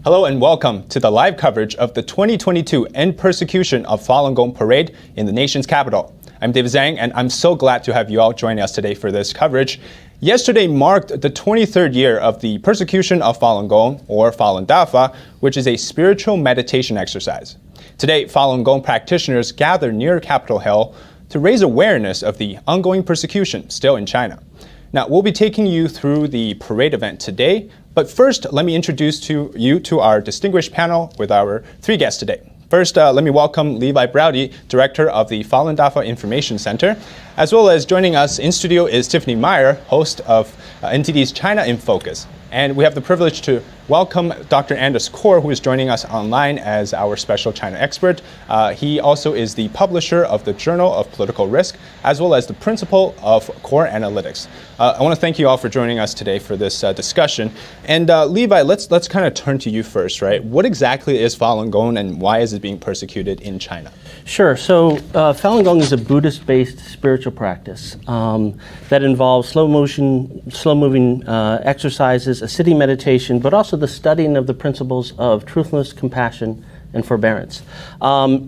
Hello and welcome to the live coverage of the 2022 End Persecution of Falun Gong Parade in the nation's capital. I'm Tiffany Zhang, and I'm so glad to have you all joining us today for this coverage. Yesterday marked the 23rd year of the persecution of Falun Gong, or Falun Dafa, which is a spiritual meditation exercise. Today, Falun Gong practitioners gather near Capitol Hill to raise awareness of the ongoing persecution still in China. Now, we'll be taking you through the parade event today, but first, let me introduce you to our distinguished panel with our three guests today. First, let me welcome Levi Browdy, Director of the Falun Dafa Information Center, as well as joining us in studio is Tiffany Meyer, host of NTD's China in Focus. And we have the privilege to welcome Dr. Anders Kaur, who is joining us online as our special China expert. He also is the publisher of the Journal of Political Risk, as well as the principal of Core Analytics. I want to thank you all for joining us today for this discussion. And Levi, let's kind of turn to you first, right? What exactly is Falun Gong and why is it being persecuted in China? Sure. So Falun Gong is a Buddhist-based spiritual practice that involves slow-moving exercises, a sitting meditation, but also the studying of the principles of truthfulness, compassion, and forbearance.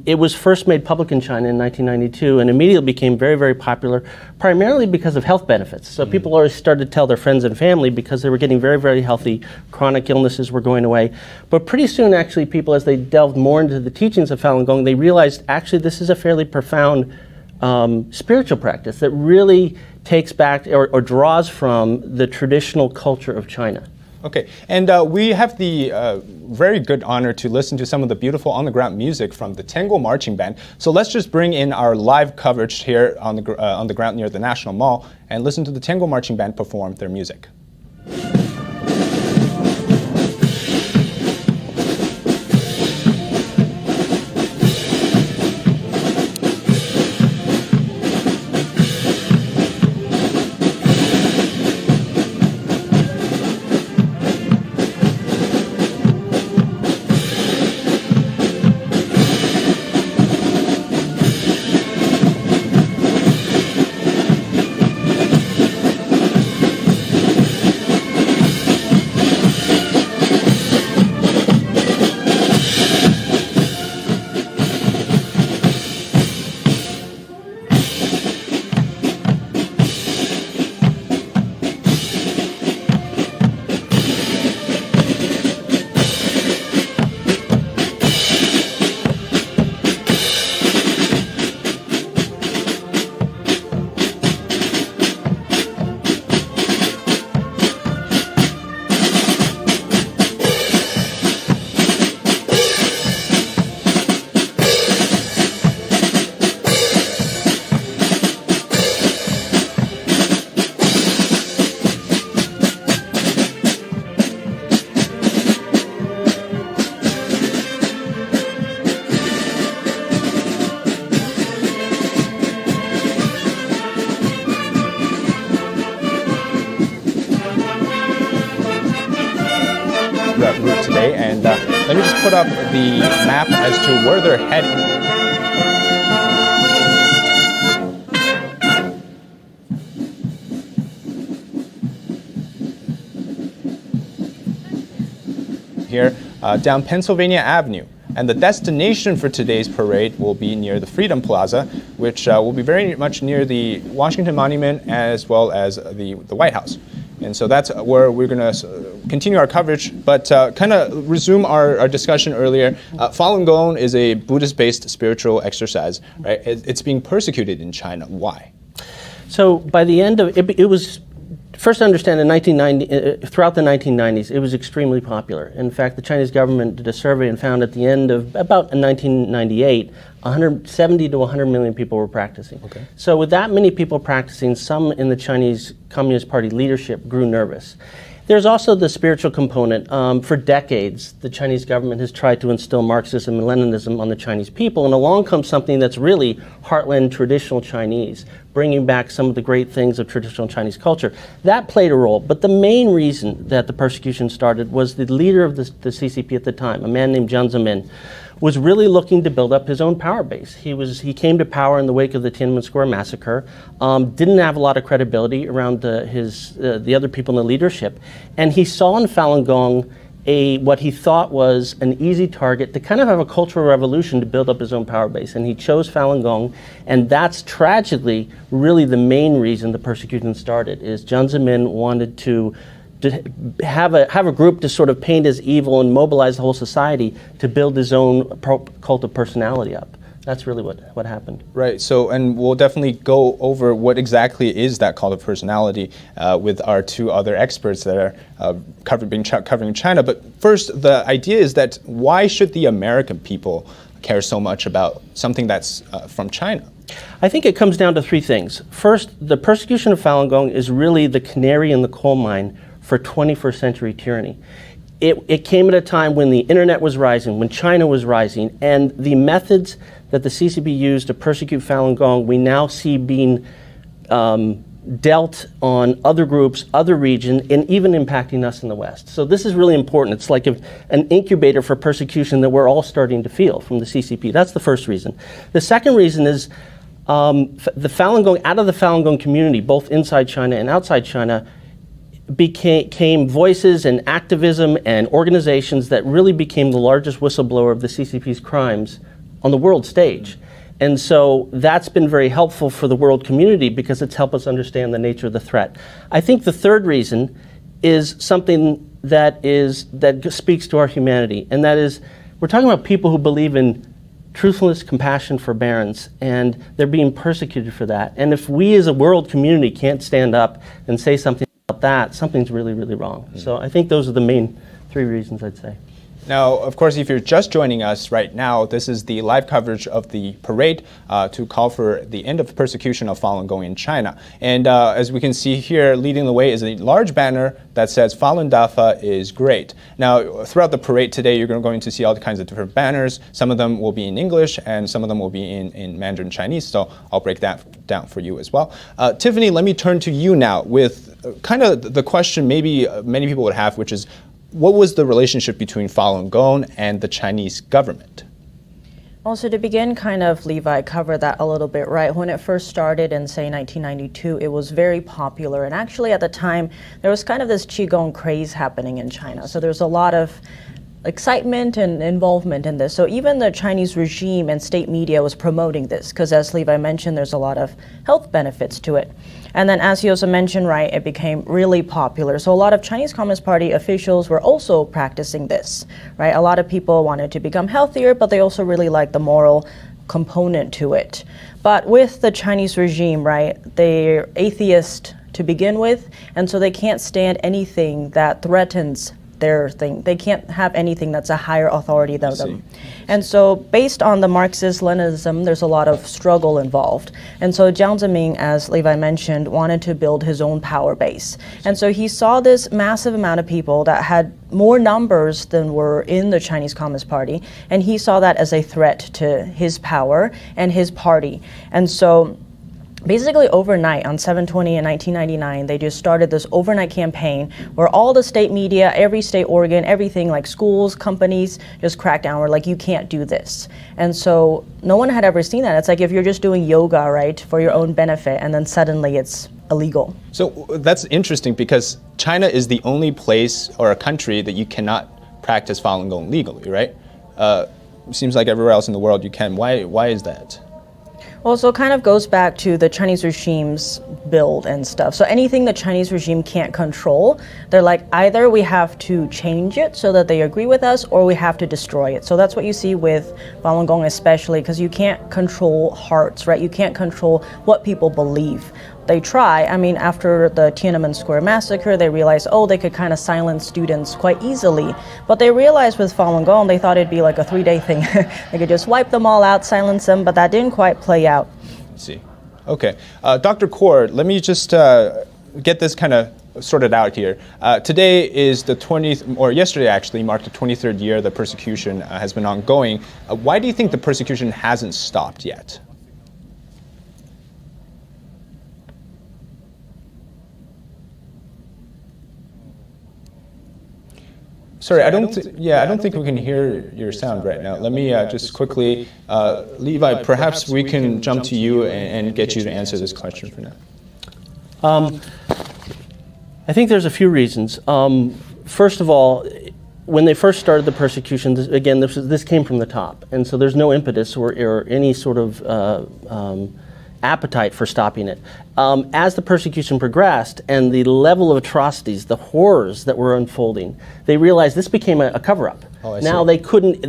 It was first made public in China in 1992 and immediately became very, very popular, primarily because of health benefits. So people always started to tell their friends and family because they were getting very, very healthy, chronic illnesses were going away. But pretty soon, actually, people, as they delved more into the teachings of Falun Gong, they realized, actually, this is a fairly profound spiritual practice that really takes back or draws from the traditional culture of China. Okay, and we have the very good honor to listen to some of the beautiful on-the-ground music from the Tango Marching Band. So let's just bring in our live coverage here on the ground near the National Mall and listen to the Tango Marching Band perform their music. Route today, and let me just put up the map as to where they're heading. Here down Pennsylvania Avenue, and the destination for today's parade will be near the Freedom Plaza, which will be very much near the Washington Monument as well as the White House. And so that's where we're going to continue our coverage, but kind of resume our discussion earlier. Falun Gong is a Buddhist-based spiritual exercise, right? It's being persecuted in China. Why? So by the end of it, it was first to understand in 1990, throughout the 1990s, it was extremely popular. In fact, the Chinese government did a survey and found at the end of about 1998, 170 to 100 million people were practicing. Okay. So with that many people practicing, some in the Chinese Communist Party leadership grew nervous. There's also the spiritual component. For decades, the Chinese government has tried to instill Marxism and Leninism on the Chinese people, and along comes something that's really heartland traditional Chinese, bringing back some of the great things of traditional Chinese culture. That played a role, but the main reason that the persecution started was the leader of the CCP at the time, a man named Jiang Zemin, was really looking to build up his own power base. He came to power in the wake of the Tiananmen Square massacre, didn't have a lot of credibility around the other people in the leadership, and he saw in Falun Gong what he thought was an easy target to kind of have a cultural revolution to build up his own power base. And he chose Falun Gong, and that's tragically really the main reason the persecution started, is Jiang Zemin wanted to have a group to sort of paint as evil and mobilize the whole society to build his own cult of personality up. That's really what happened. Right. So, and we'll definitely go over what exactly is that cult of personality with our two other experts that are covering China. But first, the idea is that why should the American people care so much about something that's from China? I think it comes down to three things. First, the persecution of Falun Gong is really the canary in the coal mine for 21st century tyranny. It came at a time when the internet was rising, when China was rising, and the methods that the CCP used to persecute Falun Gong, we now see being dealt on other groups, other regions, and even impacting us in the West. So this is really important. It's like an incubator for persecution that we're all starting to feel from the CCP. That's the first reason. The second reason is the Falun Gong, out of the Falun Gong community, both inside China and outside China, became voices and activism and organizations that really became the largest whistleblower of the CCP's crimes on the world stage. And so that's been very helpful for the world community because it's helped us understand the nature of the threat. I think the third reason is something that speaks to our humanity, and that is we're talking about people who believe in truthfulness, compassion, forbearance, and they're being persecuted for that. And if we as a world community can't stand up and say something about that, something's really, really wrong. Mm-hmm. So I think those are the main three reasons, I'd say. Now, of course, if you're just joining us right now, this is the live coverage of the parade to call for the end of persecution of Falun Gong in China. And as we can see here, leading the way is a large banner that says Falun Dafa is great. Now, throughout the parade today, you're going to see all kinds of different banners. Some of them will be in English and some of them will be in Mandarin Chinese, so I'll break that down for you as well. Tiffany, let me turn to you now with kind of the question maybe many people would have, which is, what was the relationship between Falun Gong and the Chinese government? Well, so to begin, kind of, Levi covered that a little bit, right? When it first started in, say, 1992, it was very popular. And actually, at the time, there was kind of this Qigong craze happening in China. So there's a lot of excitement and involvement in this. So even the Chinese regime and state media was promoting this because, as Levi mentioned, there's a lot of health benefits to it. And then, as he also mentioned, right, it became really popular. So a lot of Chinese Communist Party officials were also practicing this, right? A lot of people wanted to become healthier, but they also really liked the moral component to it. But with the Chinese regime, right, they're atheist to begin with, and so they can't stand anything that threatens their thing. They can't have anything that's a higher authority than them. And so based on the Marxist-Leninism, there's a lot of struggle involved. And so Jiang Zemin, as Levi mentioned, wanted to build his own power base. And so he saw this massive amount of people that had more numbers than were in the Chinese Communist Party, and he saw that as a threat to his power and his party. And so basically overnight, on 7/20 in 1999, they just started this overnight campaign where all the state media, every state organ, everything like schools, companies, just cracked down. We're like, you can't do this. And so no one had ever seen that. It's like if you're just doing yoga, right, for your own benefit, and then suddenly it's illegal. So that's interesting because China is the only place or a country that you cannot practice Falun Gong legally, right? Seems like everywhere else in the world you can. Why is that? Well, so it kind of goes back to the Chinese regime's build and stuff. So anything the Chinese regime can't control, they're like, either we have to change it so that they agree with us, or we have to destroy it. So that's what you see with Falun Gong especially, because you can't control hearts, right? You can't control what people believe. They try. I mean, after the Tiananmen Square massacre, they realized, oh, they could kind of silence students quite easily. But they realized with Falun Gong, they thought it'd be like a 3-day thing. They could just wipe them all out, silence them, but that didn't quite play out. I see. Okay. Dr. Kaur, let me just get this kind of sorted out here. Today is the 20th, or yesterday actually, marked the 23rd year the persecution has been ongoing. Why do you think the persecution hasn't stopped yet? Sorry, I don't think we can hear your sound right now. Let me just quickly, Levi, perhaps we can jump to you and get you to answer this question for now. I think there's a few reasons. First of all, when they first started the persecution, this came from the top, and so there's no impetus or any sort of appetite for stopping it. As the persecution progressed and the level of atrocities, the horrors that were unfolding, they realized this became a cover-up. Now they couldn't.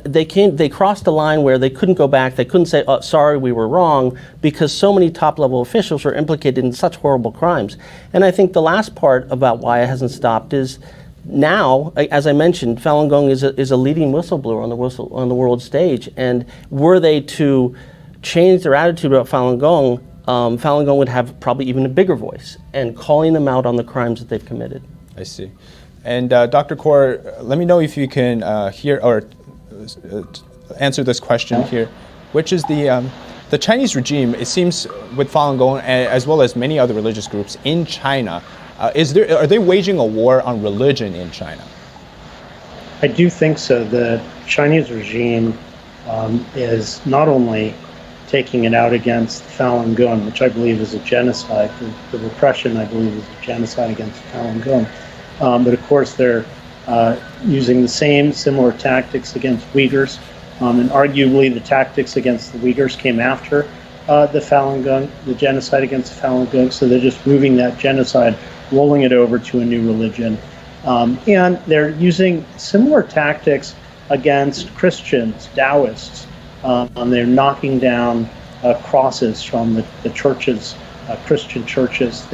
They crossed a line where they couldn't go back. They couldn't say, "Oh, sorry, we were wrong," because so many top-level officials were implicated in such horrible crimes. And I think the last part about why it hasn't stopped is now, as I mentioned, Falun Gong is a leading whistleblower on the world stage. And were they to change their attitude about Falun Gong would have probably even a bigger voice and calling them out on the crimes that they've committed. I see. And Dr. Kaur, let me know if you can hear or answer this question here, which is the Chinese regime, it seems, with Falun Gong as well as many other religious groups in China, are they waging a war on religion in China? I do think so. The Chinese regime is not only taking it out against Falun Gong, which I believe is a genocide. The repression, I believe, is a genocide against Falun Gong. But of course, they're using the similar tactics against Uyghurs, and arguably the tactics against the Uyghurs came after the Falun Gong, the genocide against Falun Gong. So they're just moving that genocide, rolling it over to a new religion, and they're using similar tactics against Christians, Taoists. They're knocking down crosses from the churches, Christian churches.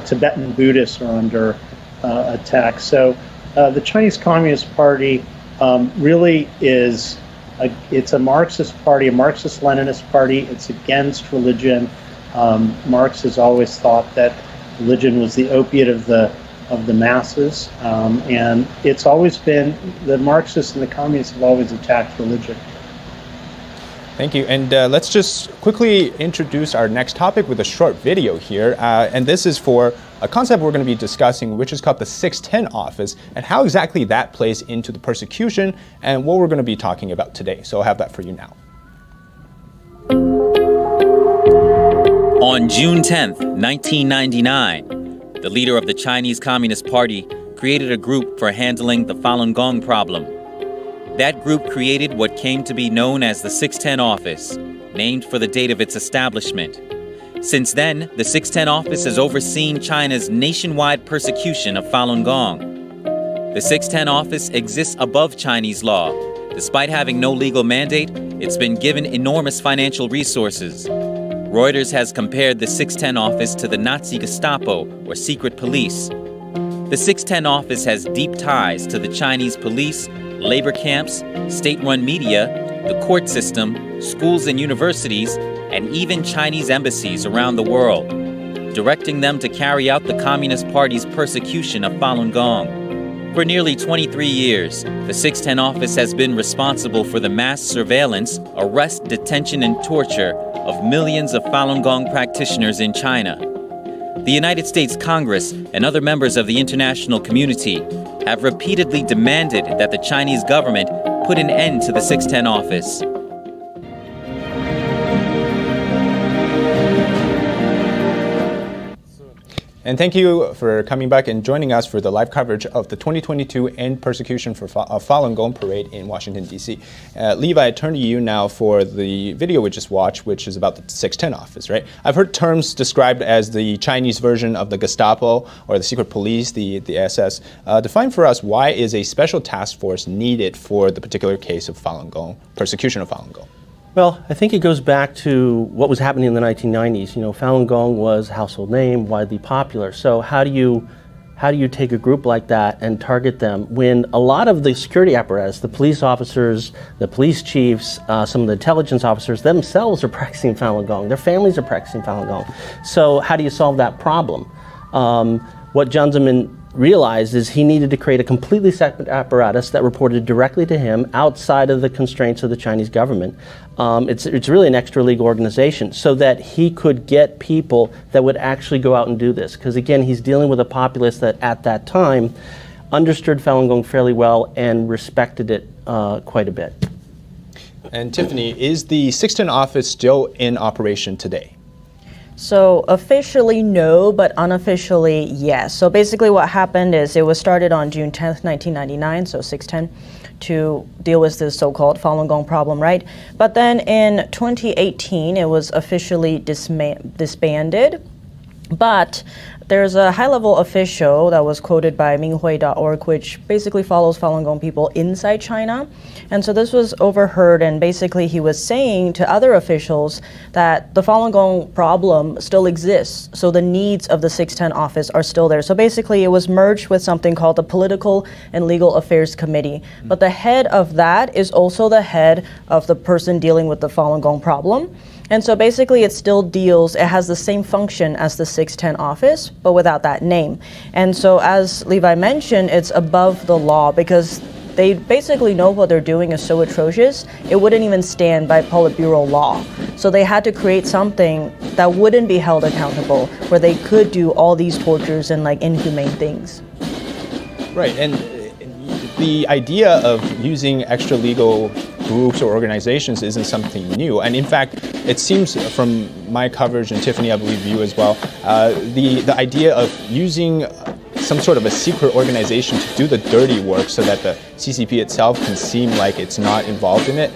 Tibetan Buddhists are under attack. So the Chinese Communist Party really is it's a Marxist party, a Marxist-Leninist party. It's against religion. Marx has always thought that religion was the opiate of the masses, and it's always been the Marxists and the communists have always attacked religion. Thank you. And let's just quickly introduce our next topic with a short video here. And this is for a concept we're going to be discussing, which is called the 610 office, and how exactly that plays into the persecution and what we're going to be talking about today. So I'll have that for you now. On June 10th, 1999, the leader of the Chinese Communist Party created a group for handling the Falun Gong problem. That group created what came to be known as the 610 office, named for the date of its establishment. Since then, the 610 office has overseen China's nationwide persecution of Falun Gong. The 610 office exists above Chinese law. Despite having no legal mandate, it's been given enormous financial resources. Reuters has compared the 610 office to the Nazi Gestapo, or secret police. The 610 office has deep ties to the Chinese police, labor camps, state-run media, the court system, schools and universities, and even Chinese embassies around the world, directing them to carry out the Communist Party's persecution of Falun Gong. For nearly 23 years, the 610 office has been responsible for the mass surveillance, arrest, detention, and torture of millions of Falun Gong practitioners in China. The United States Congress and other members of the international community have repeatedly demanded that the Chinese government put an end to the 610 office. And thank you for coming back and joining us for the live coverage of the 2022 End Persecution of Falun Gong Parade in Washington, D.C. Levi, I turn to you now for the video we just watched, which is about the 610 office, right? I've heard terms described as the Chinese version of the Gestapo or the secret police, the SS. Define for us, why is a special task force needed for the particular case of Falun Gong, persecution of Falun Gong? Well, I think it goes back to what was happening in the 1990s. You know, Falun Gong was a household name, widely popular. So how do you take a group like that and target them when a lot of the security apparatus, the police officers, the police chiefs, some of the intelligence officers themselves are practicing Falun Gong. Their families are practicing Falun Gong. So how do you solve that problem? What Jiang Zemin realized is he needed to create a completely separate apparatus that reported directly to him outside of the constraints of the Chinese government. It's really an extra-legal organization so that he could get people that would actually go out and do this. Because again, he's dealing with a populace that at that time understood Falun Gong fairly well and respected it quite a bit. And Tiffany, is the 610 office still in operation today? So officially no, but unofficially yes. So basically what happened is it was started on June 10th, 1999, so 610, to deal with this so-called Falun Gong problem, right? But then in 2018, it was officially disbanded. But there's a high-level official that was quoted by Minghui.org, which basically follows Falun Gong people inside China. And so this was overheard, and basically he was saying to other officials that the Falun Gong problem still exists. So the needs of the 610 office are still there. So basically it was merged with something called the Political and Legal Affairs Committee. But the head of that is also the head of the person dealing with the Falun Gong problem. And so basically it has the same function as the 610 office, but without that name. And so as Levi mentioned, it's above the law because they basically know what they're doing is so atrocious, it wouldn't even stand by Politburo law. So they had to create something that wouldn't be held accountable, where they could do all these tortures and like inhumane things. Right, and the idea of using extra legal groups or organizations isn't something new. And in fact, it seems from my coverage, and Tiffany, I believe you as well, the idea of using some sort of a secret organization to do the dirty work so that the CCP itself can seem like it's not involved in it.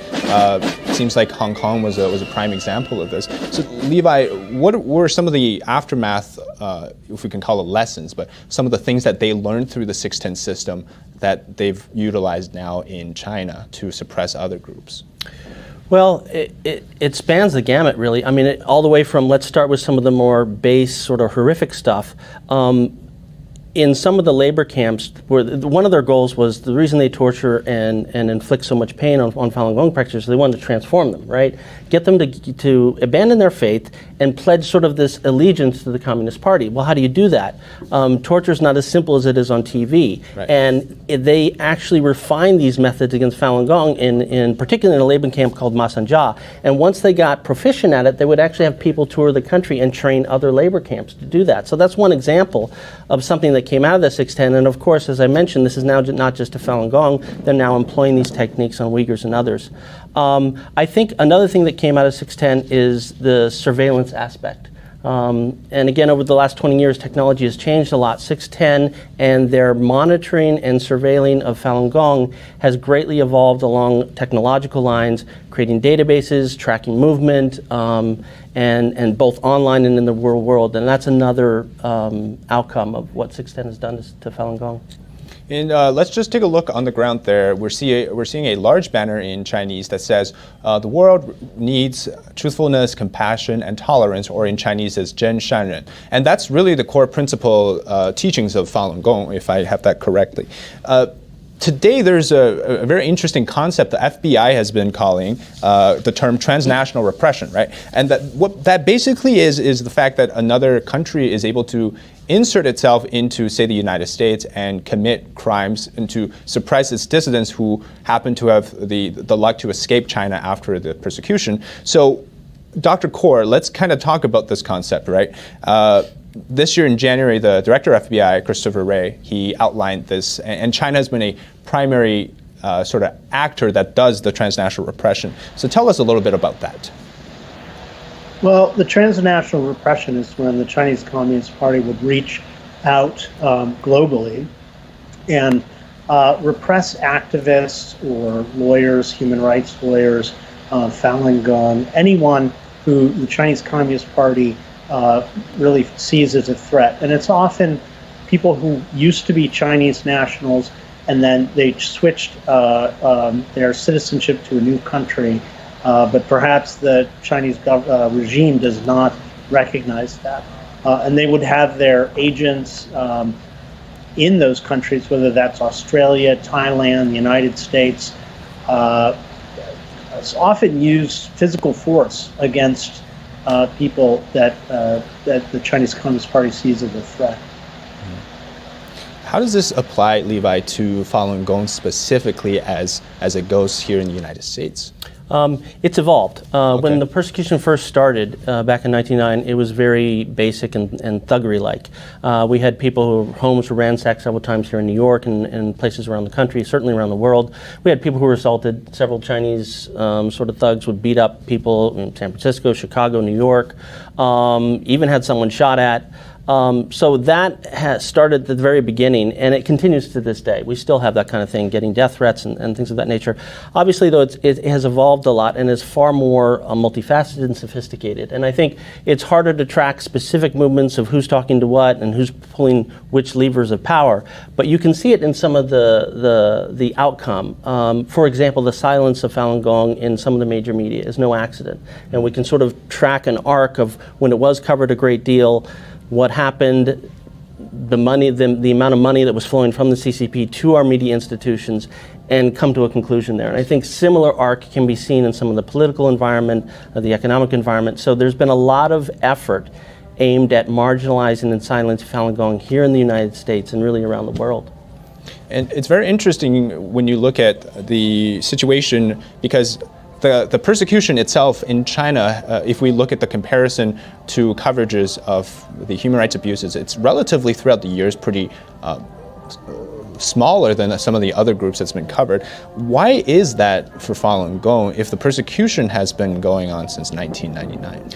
Seems like Hong Kong was a prime example of this. So Levi, what were some of the aftermath, if we can call it lessons, but some of the things that they learned through the 610 system that they've utilized now in China to suppress other groups? Well, it spans the gamut, really. I mean, all the way from, let's start with some of the more base, sort of horrific stuff. In some of the labor camps, one of their goals was, the reason they torture and inflict so much pain on Falun Gong practitioners, they wanted to transform them, right? Get them to abandon their faith and pledge sort of this allegiance to the Communist Party. Well, how do you do that? Torture is not as simple as it is on TV. Right. And they actually refined these methods against Falun Gong, in particular in a labor camp called Masanja. And once they got proficient at it, they would actually have people tour the country and train other labor camps to do that. So that's one example of something that came out of the 610. And of course, as I mentioned, this is now not just a Falun Gong. They're now employing these techniques on Uyghurs and others. I think another thing that came out of 610 is the surveillance aspect. And again, over the last 20 years, technology has changed a lot. 610 and their monitoring and surveilling of Falun Gong has greatly evolved along technological lines, creating databases, tracking movement, and both online and in the real world. And that's another outcome of what 610 has done to Falun Gong. And let's just take a look on the ground there. We're seeing a large banner in Chinese that says, the world needs truthfulness, compassion, and tolerance, or in Chinese is Zhen Shanren. And that's really the core principle teachings of Falun Gong, if I have that correctly. Today, there's a very interesting concept the FBI has been calling the term transnational repression, right? And what that basically is the fact that another country is able to insert itself into, say, the United States and commit crimes and to suppress its dissidents who happen to have the luck to escape China after the persecution. So, Dr. Kaur, let's kind of talk about this concept, right? This year in January, the director of FBI, Christopher Wray, he outlined this, and China has been a primary sort of actor that does the transnational repression. So tell us a little bit about that. Well, the transnational repression is when the Chinese Communist Party would reach out globally and repress activists or lawyers, human rights lawyers, Falun Gong, anyone who the Chinese Communist Party really sees as a threat. And it's often people who used to be Chinese nationals and then they switched their citizenship to a new country, but perhaps the Chinese regime does not recognize that. And they would have their agents in those countries, whether that's Australia, Thailand, the United States, often use physical force against people that the Chinese Communist Party sees as a threat. How does this apply, Levi, to Falun Gong specifically as it goes here in the United States? It's evolved. Okay. When the persecution first started back in 1999, it was very basic and thuggery-like. We had people whose homes were ransacked several times here in New York and places around the country, certainly around the world. We had people who were assaulted. Several Chinese sort of thugs would beat up people in San Francisco, Chicago, New York. Even had someone shot at. So that has started at the very beginning, and it continues to this day. We still have that kind of thing, getting death threats and things of that nature. Obviously, though, it has evolved a lot and is far more multifaceted and sophisticated. And I think it's harder to track specific movements of who's talking to what and who's pulling which levers of power. But you can see it in some of the outcome. For example, the silence of Falun Gong in some of the major media is no accident. And we can sort of track an arc of when it was covered a great deal, what happened, the money, the amount of money that was flowing from the CCP to our media institutions, and come to a conclusion there. And I think similar arc can be seen in some of the political environment, the economic environment. So there's been a lot of effort aimed at marginalizing and silencing Falun Gong here in the United States and really around the world. And it's very interesting when you look at the situation, because the persecution itself in China, if we look at the comparison to coverages of the human rights abuses, it's relatively throughout the years pretty smaller than some of the other groups that's been covered. Why is that for Falun Gong if the persecution has been going on since 1999?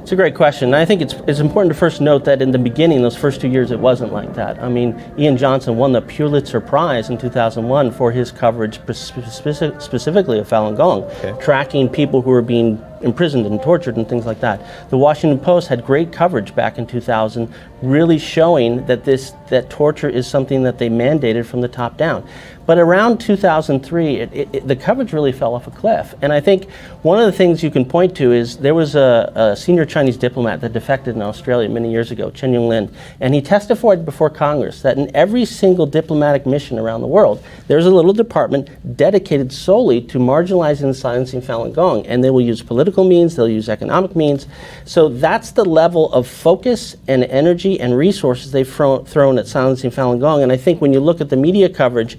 It's a great question. And I think it's important to first note that in the beginning, those first 2 years, it wasn't like that. I mean, Ian Johnson won the Pulitzer Prize in 2001 for his coverage specifically of Falun Gong, tracking people who were being imprisoned and tortured and things like that. The Washington Post had great coverage back in 2000, really showing that that torture is something that they mandated from the top down. But around 2003, the coverage really fell off a cliff. And I think one of the things you can point to is there was a senior Chinese diplomat that defected in Australia many years ago, Chen Yonglin, and he testified before Congress that in every single diplomatic mission around the world, there's a little department dedicated solely to marginalizing and silencing Falun Gong. And they will use political means, they'll use economic means. So that's the level of focus and energy and resources they've thrown at silencing Falun Gong. And I think when you look at the media coverage,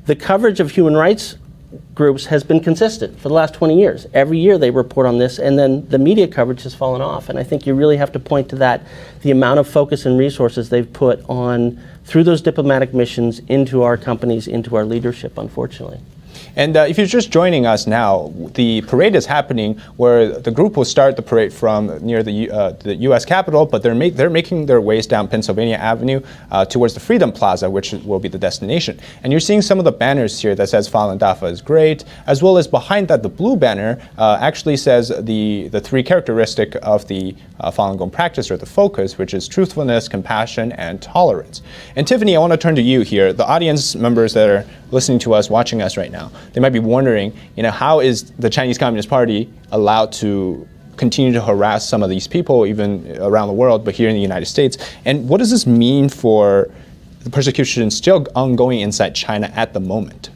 the coverage of human rights groups has been consistent for the last 20 years. Every year they report on this, and then the media coverage has fallen off. And I think you really have to point to that, the amount of focus and resources they've put on, through those diplomatic missions, into our companies, into our leadership, unfortunately. And if you're just joining us now, the parade is happening where the group will start the parade from near the U.S. Capitol, but they're making their ways down Pennsylvania Avenue towards the Freedom Plaza, which will be the destination. And you're seeing some of the banners here that says Falun Dafa is great, as well as behind that, the blue banner actually says the three characteristic of the Falun Gong practice, or the focus, which is truthfulness, compassion, and tolerance. And Tiffany, I want to turn to you here. The audience members that are listening to us, watching us right now, they might be wondering, how is the Chinese Communist Party allowed to continue to harass some of these people, even around the world, but here in the United States? And what does this mean for the persecution still ongoing inside China at the moment?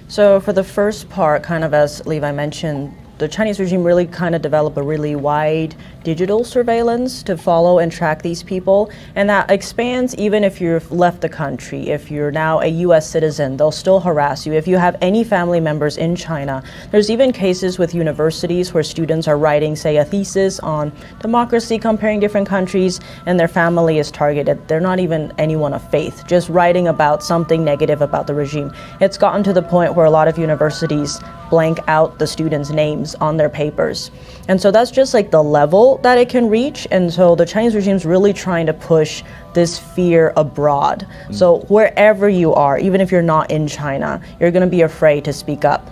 So for the first part, kind of as Levi mentioned, the Chinese regime really kind of developed a really wide digital surveillance to follow and track these people. And that expands even if you've left the country. If you're now a US citizen, they'll still harass you. If you have any family members in China, there's even cases with universities where students are writing, say, a thesis on democracy, comparing different countries, and their family is targeted. They're not even anyone of faith, just writing about something negative about the regime. It's gotten to the point where a lot of universities blank out the students' names on their papers. And so that's just like the level that it can reach. And so the Chinese regime is really trying to push this fear abroad. So wherever you are, even if you're not in China, you're going to be afraid to speak up.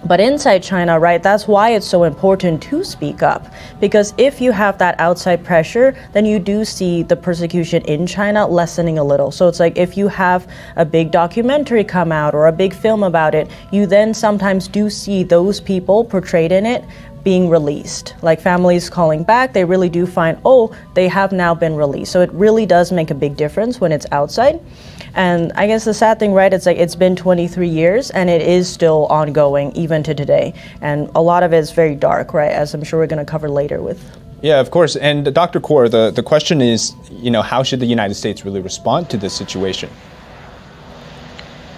But inside China, right, that's why it's so important to speak up. Because if you have that outside pressure, then you do see the persecution in China lessening a little. So it's like if you have a big documentary come out or a big film about it, you then sometimes do see those people portrayed in it being released. Like families calling back, they really do find, oh, they have now been released. So it really does make a big difference when it's outside. And I guess the sad thing, right, it's like it's been 23 years and it is still ongoing even to today. And a lot of it is very dark, right, as I'm sure we're going to cover later with. Yeah, of course. And Dr. Kaur, the question is, how should the United States really respond to this situation?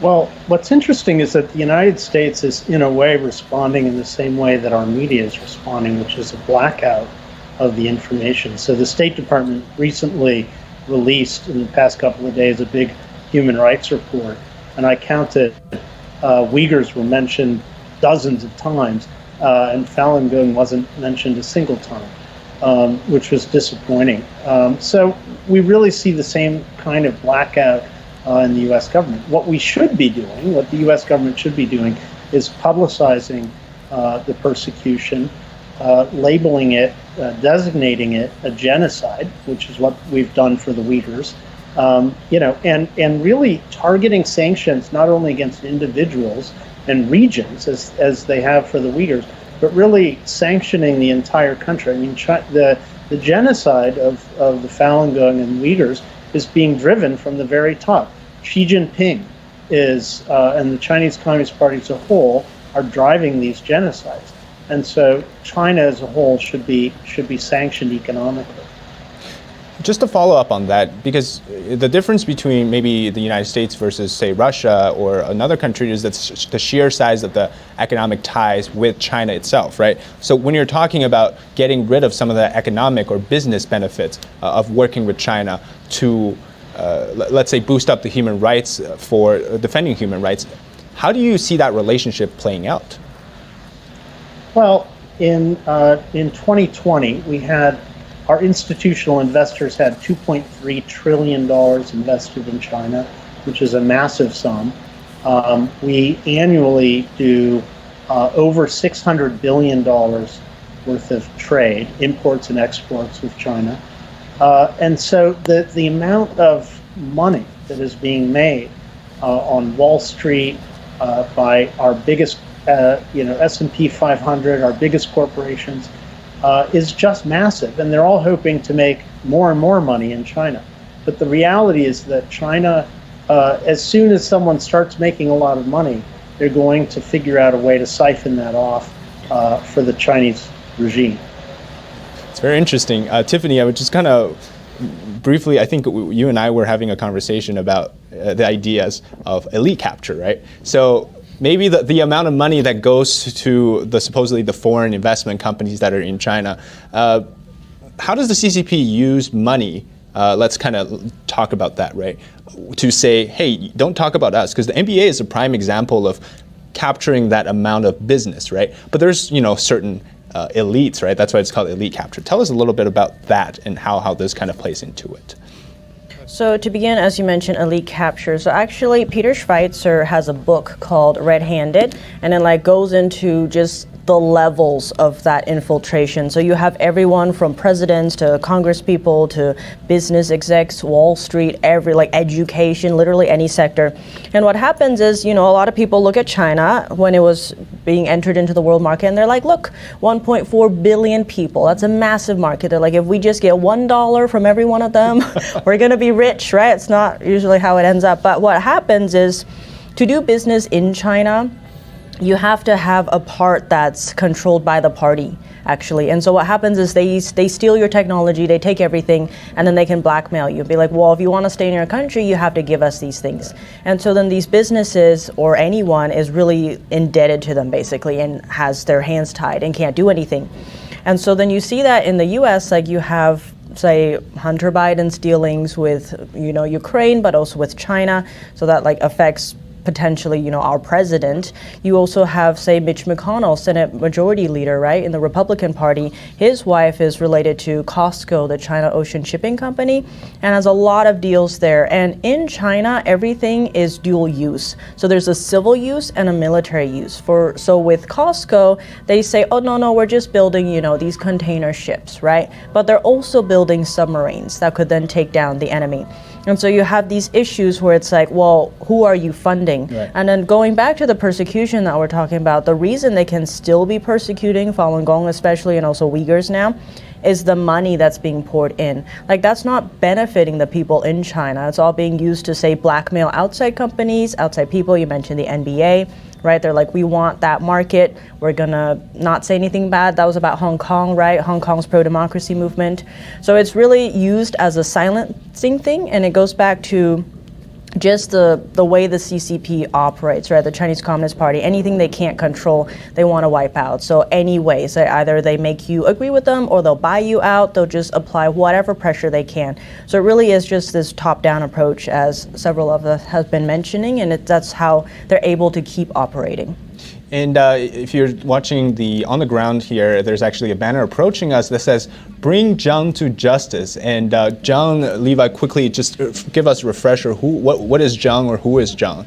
Well, what's interesting is that the United States is, in a way, responding in the same way that our media is responding, which is a blackout of the information. So the State Department recently released, in the past couple of days, a big human rights report, and I counted Uyghurs were mentioned dozens of times, and Falun Gong wasn't mentioned a single time, which was disappointing. So we really see the same kind of blackout in the U.S. government. What we should be doing, what the U.S. government should be doing, is publicizing the persecution, labeling it, designating it a genocide, which is what we've done for the Uyghurs, and really targeting sanctions not only against individuals and regions as they have for the Uyghurs, but really sanctioning the entire country. I mean, the genocide of the Falun Gong and Uyghurs is being driven from the very top. Xi Jinping is, and the Chinese Communist Party as a whole, are driving these genocides. And so China as a whole should be sanctioned economically. Just to follow up on that, because the difference between maybe the United States versus, say, Russia or another country is the sheer size of the economic ties with China itself, right? So when you're talking about getting rid of some of the economic or business benefits of working with China to, let's say, boost up the human rights for defending human rights, how do you see that relationship playing out? Well, in 2020, we had our institutional investors had $2.3 trillion invested in China, which is a massive sum. We annually do over $600 billion worth of trade, imports and exports with China. And so the amount of money that is being made on Wall Street by our biggest, S&P 500, our biggest corporations, is just massive, and they're all hoping to make more and more money in China. But the reality is that China, as soon as someone starts making a lot of money, they're going to figure out a way to siphon that off for the Chinese regime. It's very interesting. Tiffany, I would just kind of briefly, I think you and I were having a conversation about the ideas of elite capture, right? So maybe the amount of money that goes to supposedly the foreign investment companies that are in China, how does the CCP use money? Let's kind of talk about that, right? To say, hey, don't talk about us, because the NBA is a prime example of capturing that amount of business, right? But there's, certain elites, right? That's why it's called elite capture. Tell us a little bit about that and how this kind of plays into it. So to begin, as you mentioned, elite capture. So actually, Peter Schweitzer has a book called Red Handed, and it goes into just the levels of that infiltration. So you have everyone from presidents to Congress people to business execs, Wall Street, education, literally any sector. And what happens is, a lot of people look at China when it was being entered into the world market, and they're like, look, 1.4 billion people. That's a massive market. They're like, if we just get $1 from every one of them, we're going to be rich, right? It's not usually how it ends up. But what happens is, to do business in China, you have to have a part that's controlled by the party, actually. And so what happens is they steal your technology, they take everything, and then they can blackmail you. Be like, well, if you want to stay in your country, you have to give us these things. And so then these businesses or anyone is really indebted to them, basically, and has their hands tied and can't do anything. And so then you see that in the US, you have, say, Hunter Biden's dealings with, Ukraine, but also with China. So that affects potentially, our president. You also have, say, Mitch McConnell, Senate Majority Leader, right, in the Republican Party. His wife is related to Costco, the China Ocean Shipping Company, and has a lot of deals there. And in China, everything is dual use. So there's a civil use and a military use. So with Costco, they say, oh, no, we're just building, these container ships, right? But they're also building submarines that could then take down the enemy. And so you have these issues where it's like, well, who are you funding? Right. And then going back to the persecution that we're talking about, the reason they can still be persecuting Falun Gong especially, and also Uyghurs now, is the money that's being poured in. That's not benefiting the people in China. It's all being used to, say, blackmail outside companies, outside people. You mentioned the NBA, right? They're like, we want that market. We're gonna not say anything bad. That was about Hong Kong, right? Hong Kong's pro-democracy movement. So it's really used as a silencing thing, and it goes back to just the way the CCP operates, right? The Chinese Communist Party, anything they can't control, they want to wipe out. So any ways, either they make you agree with them or they'll buy you out. They'll just apply whatever pressure they can. So it really is just this top-down approach, as several of us have been mentioning, and that's how they're able to keep operating. And if you're watching on the ground here, there's actually a banner approaching us that says, "Bring Zhang to justice." And Zhang, Levi, quickly just give us a refresher. What is Zhang, or who is Zhang?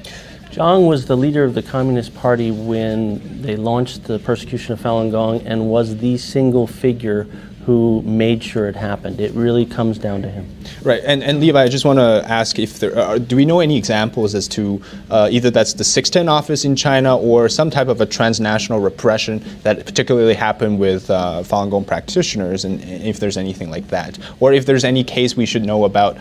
Zhang was the leader of the Communist Party when they launched the persecution of Falun Gong, and was the single figure who made sure it happened. It really comes down to him. Right, and Levi, I just want to ask if do we know any examples as to either that's the 610 office in China or some type of a transnational repression that particularly happened with Falun Gong practitioners, and if there's anything like that, or if there's any case we should know about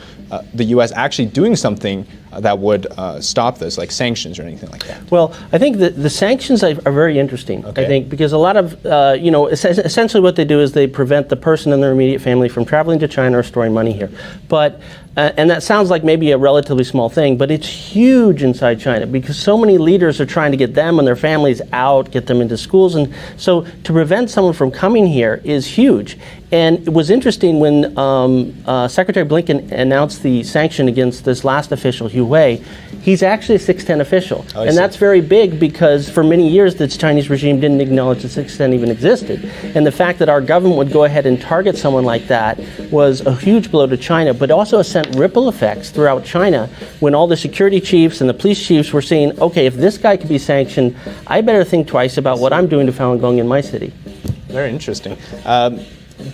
the U.S. actually doing something that would stop this, like sanctions or anything like that? Well, I think the sanctions are very interesting. Okay. I think because a lot of, essentially what they do is they prevent the person and their immediate family from traveling to China or storing money here. But and that sounds like maybe a relatively small thing, but it's huge inside China because so many leaders are trying to get them and their families out, get them into schools. And so to prevent someone from coming here is huge. And it was interesting when Secretary Blinken announced the sanction against this last official, Hu Wei. He's actually a 610 official. Oh, and that's very big because for many years the Chinese regime didn't acknowledge that 610 even existed. And the fact that our government would go ahead and target someone like that was a huge blow to China, but also sent ripple effects throughout China when all the security chiefs and the police chiefs were saying, okay, if this guy could be sanctioned, I better think twice about what I'm doing to Falun Gong in my city. Very interesting.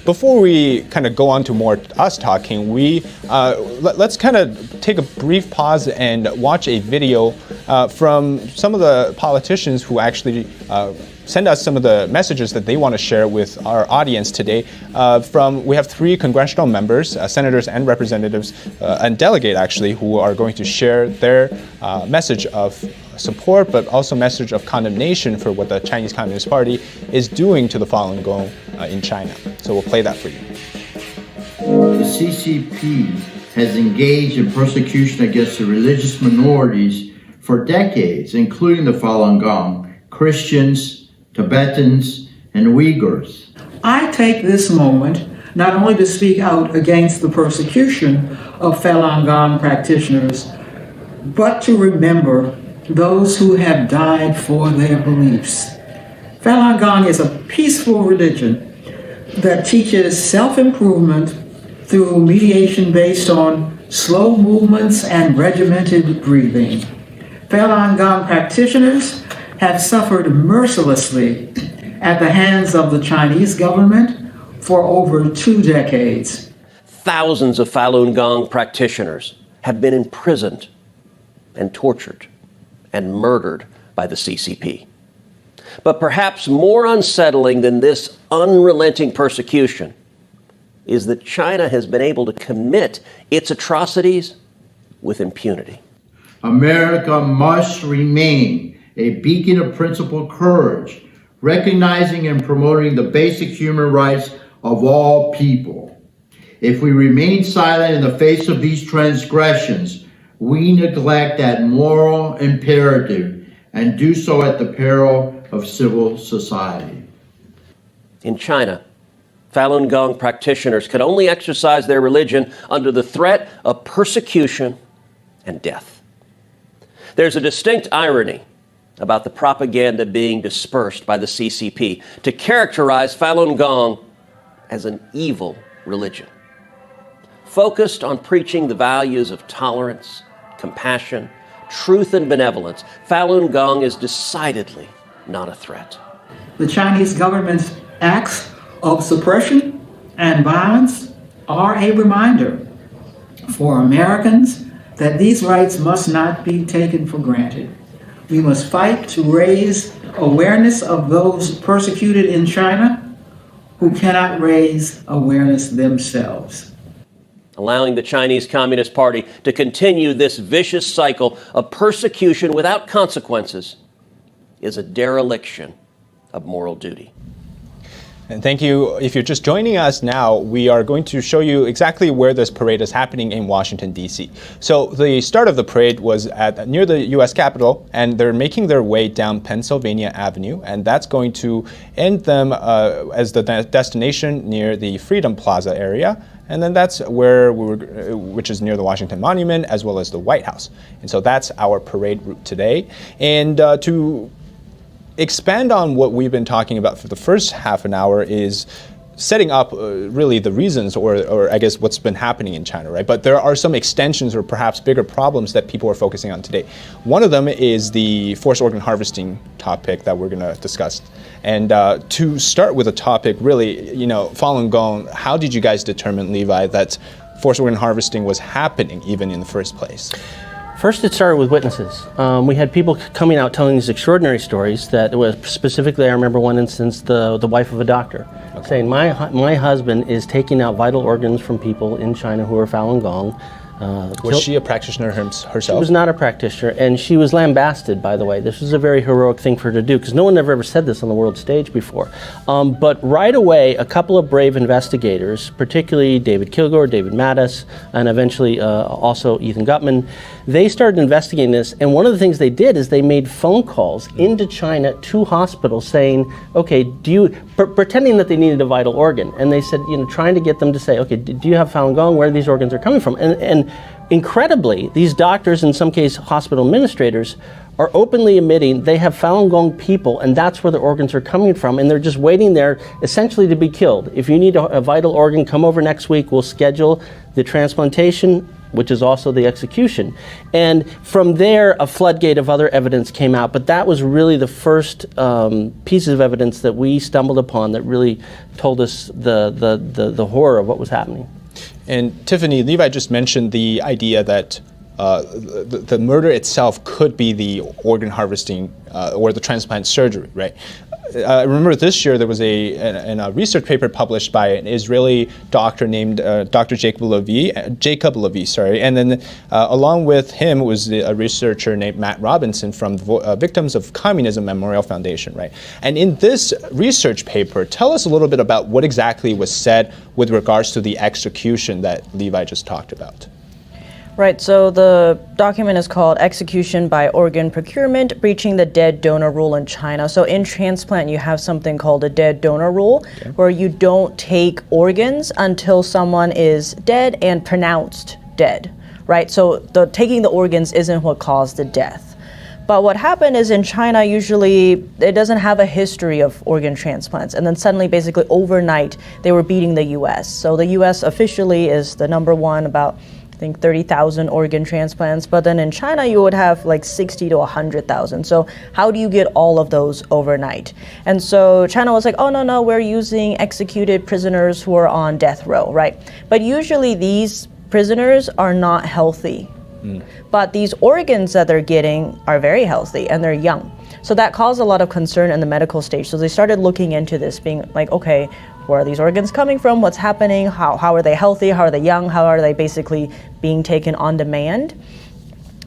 Before we kind of go on to more us talking, let's kind of take a brief pause and watch a video from some of the politicians who actually send us some of the messages that they want to share with our audience today. We have 3 congressional members, senators and representatives, and delegate actually, who are going to share their message of support, but also message of condemnation for what the Chinese Communist Party is doing to the Falun Gong in China. So we'll play that for you. The CCP has engaged in persecution against the religious minorities for decades, including the Falun Gong, Christians, Tibetans, and Uyghurs. I take this moment not only to speak out against the persecution of Falun Gong practitioners, but to remember those who have died for their beliefs. Falun Gong is a peaceful religion that teaches self-improvement through mediation based on slow movements and regimented breathing. Falun Gong practitioners have suffered mercilessly at the hands of the Chinese government for over 2 decades. Thousands of Falun Gong practitioners have been imprisoned and tortured and murdered by the CCP. But perhaps more unsettling than this unrelenting persecution is that China has been able to commit its atrocities with impunity. America must remain a beacon of principled courage, recognizing and promoting the basic human rights of all people. If we remain silent in the face of these transgressions, we neglect that moral imperative and do so at the peril of civil society. In China, Falun Gong practitioners can only exercise their religion under the threat of persecution and death. There's a distinct irony about the propaganda being dispersed by the CCP to characterize Falun Gong as an evil religion. Focused on preaching the values of tolerance, compassion, truth, and benevolence, Falun Gong is decidedly not a threat. The Chinese government's acts of suppression and violence are a reminder for Americans that these rights must not be taken for granted. We must fight to raise awareness of those persecuted in China who cannot raise awareness themselves. Allowing the Chinese Communist Party to continue this vicious cycle of persecution without consequences is a dereliction of moral duty. And thank you. If you're just joining us now, we are going to show you exactly where this parade is happening in Washington, D.C. So the start of the parade was near the U.S. Capitol, and they're making their way down Pennsylvania Avenue, and that's going to end them as the destination near the Freedom Plaza area. And then that's where which is near the Washington Monument, as well as the White House. And so that's our parade route today. And to expand on what we've been talking about for the first half an hour is setting up really the reasons or I guess what's been happening in China, right? But there are some extensions or perhaps bigger problems that people are focusing on today. One of them is the forced organ harvesting topic that we're going to discuss. And to start with a topic, really, Falun Gong, how did you guys determine, Levi, that forced organ harvesting was happening even in the first place? First, it started with witnesses. We had people coming out telling these extraordinary stories. That was specifically, I remember one instance, the wife of a doctor saying, my husband is taking out vital organs from people in China who are Falun Gong. Was she a practitioner herself? She was not a practitioner, and she was lambasted, by the way. This was a very heroic thing for her to do, because no one ever said this on the world stage before. But right away, a couple of brave investigators, particularly David Kilgore, David Mattis, and eventually also Ethan Gutman, they started investigating this, and one of the things they did is they made phone calls into China to hospitals saying, okay, pretending that they needed a vital organ, and they said, trying to get them to say, okay, do you have Falun Gong, where these organs are coming from? And incredibly, these doctors, in some cases hospital administrators, are openly admitting they have Falun Gong people, and that's where the organs are coming from, and they're just waiting there essentially to be killed. If you need a vital organ, come over next week, we'll schedule the transplantation, which is also the execution. And from there, a floodgate of other evidence came out, but that was really the first pieces of evidence that we stumbled upon that really told us the horror of what was happening. And Tiffany, Levi just mentioned the idea that the murder itself could be the organ harvesting or the transplant surgery, right? I remember this year there was a research paper published by an Israeli doctor named Dr. Jacob Levy, and then along with him was a researcher named Matt Robinson from the Victims of Communism Memorial Foundation, right? And in this research paper, tell us a little bit about what exactly was said with regards to the execution that Levi just talked about. Right, so the document is called Execution by Organ Procurement, Breaching the Dead Donor Rule in China. So in transplant, you have something called a dead donor rule, where you don't take organs until someone is dead and pronounced dead, right? So taking the organs isn't what caused the death. But what happened is in China, usually it doesn't have a history of organ transplants. And then suddenly, basically overnight, they were beating the US. So the US officially is the number one, about I think 30,000 organ transplants, but then in China you would have like 60 to 100,000. So how do you get all of those overnight? And so China was like, oh no, we're using executed prisoners who are on death row, right? But usually these prisoners are not healthy. But these organs that they're getting are very healthy and they're young. So that caused a lot of concern in the medical stage. So they started looking into this, being like, okay, where are these organs coming from? What's happening? How are they healthy? How are they young? How are they basically being taken on demand?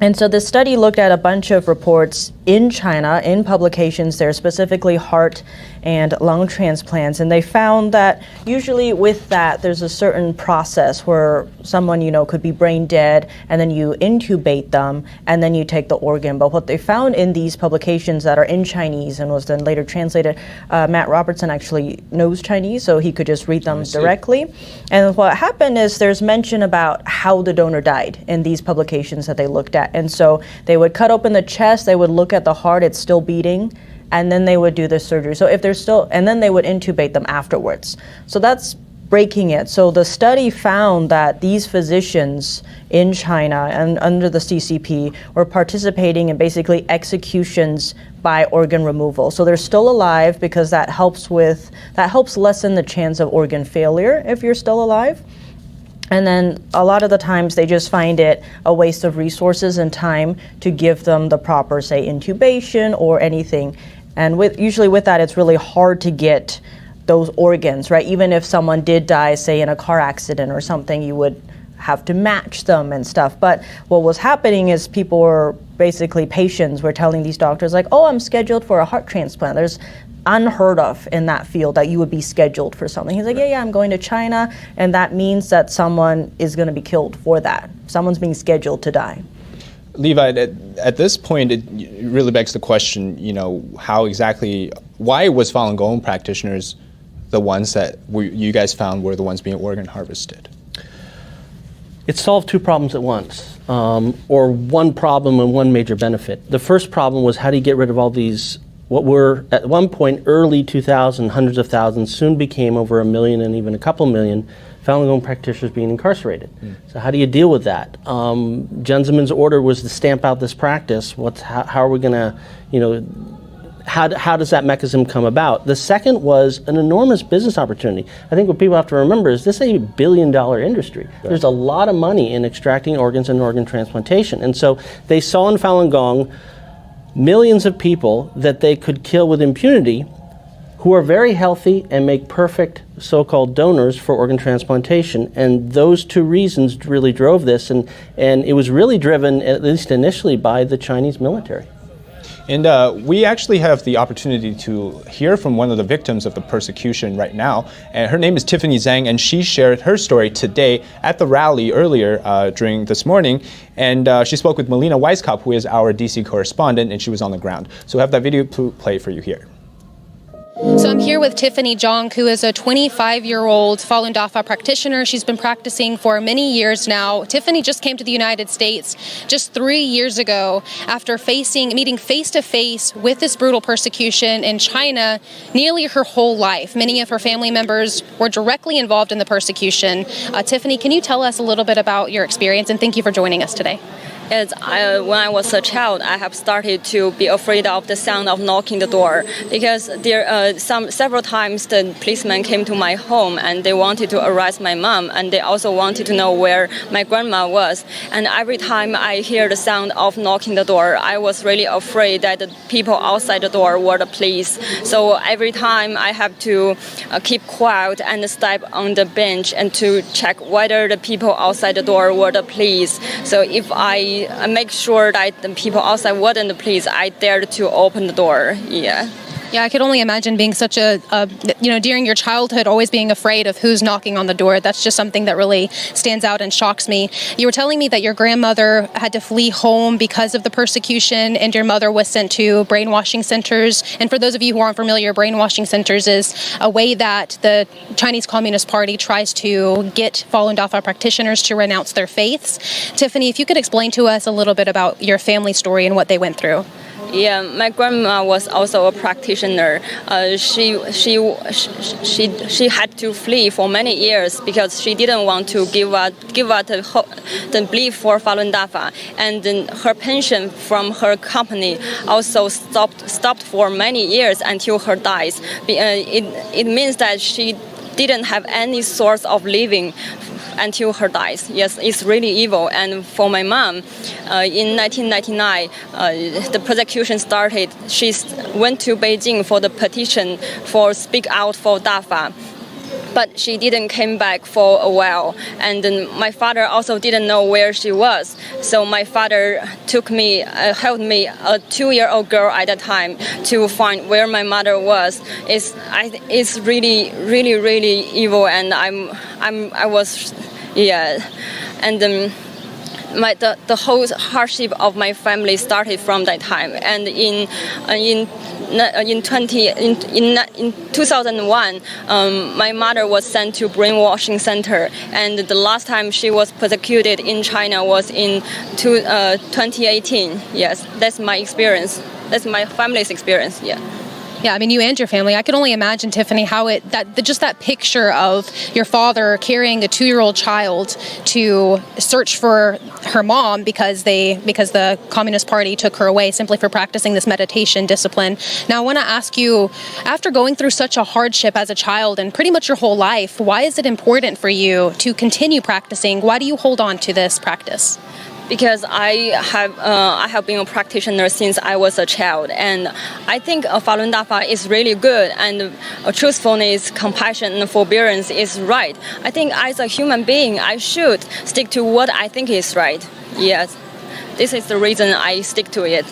And so this study looked at a bunch of reports in China, in publications there, specifically heart and lung transplants, and they found that usually with that there's a certain process where someone could be brain dead, and then you intubate them and then you take the organ. But what they found in these publications that are in Chinese and was then later translated, Matt Robertson actually knows Chinese, so he could just read them directly. And what happened is there's mention about how the donor died in these publications that they looked at. And so they would cut open the chest, they would look at the heart, it's still beating, and then they would do the surgery. So if they're still, and then they would intubate them afterwards. So that's breaking it. So the study found that these physicians in China and under the CCP were participating in basically executions by organ removal. So they're still alive because that helps lessen the chance of organ failure if you're still alive. And then a lot of the times they just find it a waste of resources and time to give them the proper, say, intubation or anything. And usually with that, it's really hard to get those organs, right? Even if someone did die, say, in a car accident or something, you would have to match them and stuff. But what was happening is patients were telling these doctors like, oh, I'm scheduled for a heart transplant. There's unheard of in that field that you would be scheduled for something. He's like, yeah, I'm going to China, and that means that someone is going to be killed for that. Someone's being scheduled to die. Levi, at this point, it really begs the question, why was Falun Gong practitioners the ones that you guys found were the ones being organ harvested? It solved two problems at once, or one problem and one major benefit. The first problem was, how do you get rid of all these, what were at one point early 2000, hundreds of thousands, soon became over 1 million and even a couple million Falun Gong practitioners being incarcerated. So how do you deal with that? Jiang Zemin's order was to stamp out this practice. How are we going to, how does that mechanism come about? The second was an enormous business opportunity. I think what people have to remember is this is a $1 billion industry. Right. There's a lot of money in extracting organs and organ transplantation. And so they saw in Falun Gong millions of people that they could kill with impunity who are very healthy and make perfect so-called donors for organ transplantation. And those two reasons really drove this. And it was really driven, at least initially, by the Chinese military. And we actually have the opportunity to hear from one of the victims of the persecution right now. And her name is Tiffany Zhang, and she shared her story today at the rally earlier during this morning. And she spoke with Melina Weisskopf, who is our DC correspondent, and she was on the ground. So we'll have that video play for you here. So I'm here with Tiffany Zhang, who is a 25-year-old Falun Dafa practitioner. She's been practicing for many years now. Tiffany just came to the United States just 3 years ago after meeting face-to-face with this brutal persecution in China nearly her whole life. Many of her family members were directly involved in the persecution. Tiffany, can you tell us a little bit about your experience? And thank you for joining us today. When I was a child, I have started to be afraid of the sound of knocking the door, because several times the policemen came to my home and they wanted to arrest my mom, and they also wanted to know where my grandma was. And every time I hear the sound of knocking the door, I was really afraid that the people outside the door were the police. So every time I have to keep quiet and step on the bench and to check whether the people outside the door were the police. So if I make sure that the people outside weren't the police, I dared to open the door. Yeah, I could only imagine being such during your childhood, always being afraid of who's knocking on the door. That's just something that really stands out and shocks me. You were telling me that your grandmother had to flee home because of the persecution, and your mother was sent to brainwashing centers. And for those of you who aren't familiar, brainwashing centers is a way that the Chinese Communist Party tries to get Falun Dafa practitioners to renounce their faiths. Tiffany, if you could explain to us a little bit about your family story and what they went through. Yeah, my grandma was also a practitioner. She had to flee for many years because she didn't want to give up the belief for Falun Dafa, and then her pension from her company also stopped for many years until her dies. It means that she didn't have any source of living until her dies. Yes, it's really evil. And for my mom, in 1999, the persecution started. She went to Beijing for the petition for Speak Out for Dafa. But she didn't come back for a while, and then my father also didn't know where she was. So my father held me, a 2-year-old girl at that time, to find where my mother was. It's really, really, really evil, and I was, and the whole hardship of my family started from that time. And in 2001, my mother was sent to brainwashing center, and the last time she was persecuted in China was in 2018. Yes, that's my experience. That's my family's experience. Yeah, I mean, you and your family. I could only imagine, Tiffany, how that picture of your father carrying a 2-year-old child to search for her mom because the Communist Party took her away simply for practicing this meditation discipline. Now, I want to ask you, after going through such a hardship as a child and pretty much your whole life, why is it important for you to continue practicing? Why do you hold on to this practice? Because I have been a practitioner since I was a child, and I think Falun Dafa is really good, and truthfulness, compassion, and forbearance is right. I think as a human being, I should stick to what I think is right. Yes, this is the reason I stick to it.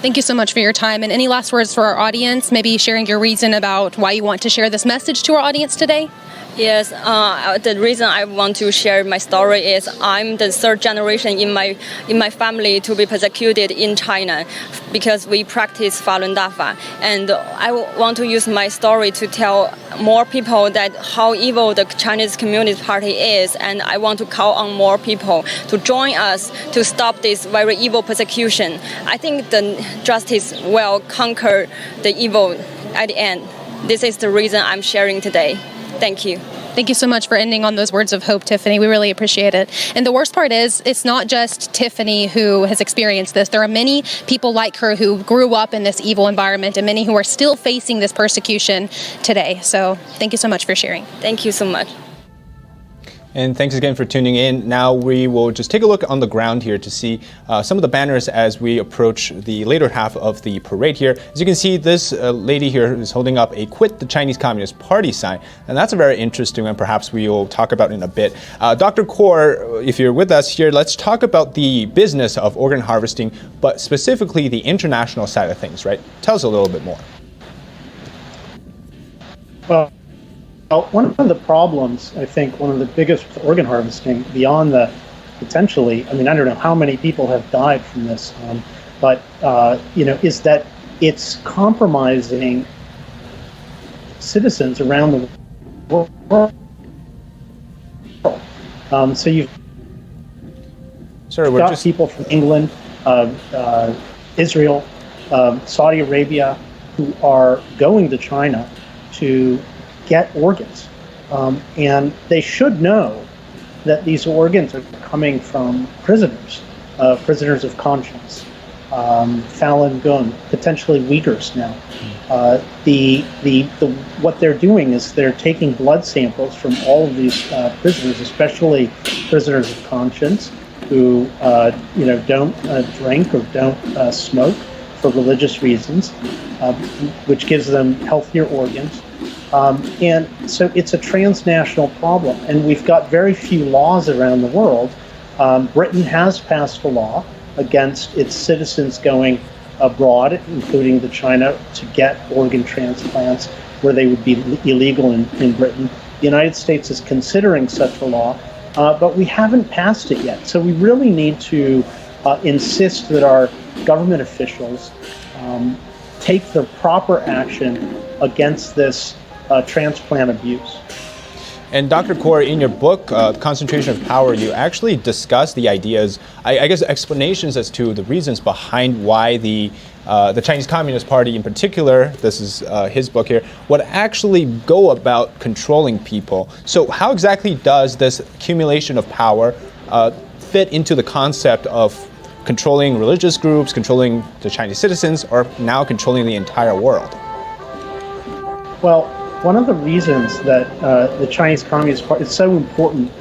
Thank you so much for your time. And any last words for our audience, maybe sharing your reason about why you want to share this message to our audience today? Yes, the reason I want to share my story is I'm the third generation in my family to be persecuted in China because we practice Falun Dafa, and I want to use my story to tell more people that how evil the Chinese Communist Party is, and I want to call on more people to join us to stop this very evil persecution. I think the justice will conquer the evil at the end. This is the reason I'm sharing today. Thank you. Thank you so much for ending on those words of hope, Tiffany. We really appreciate it. And the worst part is, it's not just Tiffany who has experienced this. There are many people like her who grew up in this evil environment and many who are still facing this persecution today. So thank you so much for sharing. Thank you so much. And thanks again for tuning in. Now we will just take a look on the ground here to see some of the banners as we approach the later half of the parade here. As you can see, this lady here is holding up a "Quit the Chinese Communist Party" sign, and that's a very interesting one. Perhaps we will talk about in a bit. Dr. Kaur, if you're with us here, let's talk about the business of organ harvesting, but specifically the international side of things, right? Tell us a little bit more. Well, one of the problems, I think, one of the biggest with organ harvesting, beyond the potentially, I mean, I don't know how many people have died from this, but, is that it's compromising citizens around the world. So you've got people from England, Israel, Saudi Arabia, who are going to China to get organs, and they should know that these organs are coming from prisoners of conscience, Falun Gong, potentially Uyghurs now. What they're doing is they're taking blood samples from all of these prisoners, especially prisoners of conscience who don't drink or don't smoke for religious reasons, which gives them healthier organs. And so it's a transnational problem, and we've got very few laws around the world. Britain has passed a law against its citizens going abroad, including to China, to get organ transplants where they would be illegal in Britain. The United States is considering such a law, but we haven't passed it yet. So we really need to insist that our government officials take the proper action against this transplant abuse. And Dr. Kaur, in your book, Concentration of Power, you actually discuss the ideas, I guess explanations as to the reasons behind why the Chinese Communist Party in particular, this is his book here, would actually go about controlling people. So how exactly does this accumulation of power fit into the concept of controlling religious groups, controlling the Chinese citizens, or now controlling the entire world? Well, one of the reasons that the Chinese Communist Party, it's so important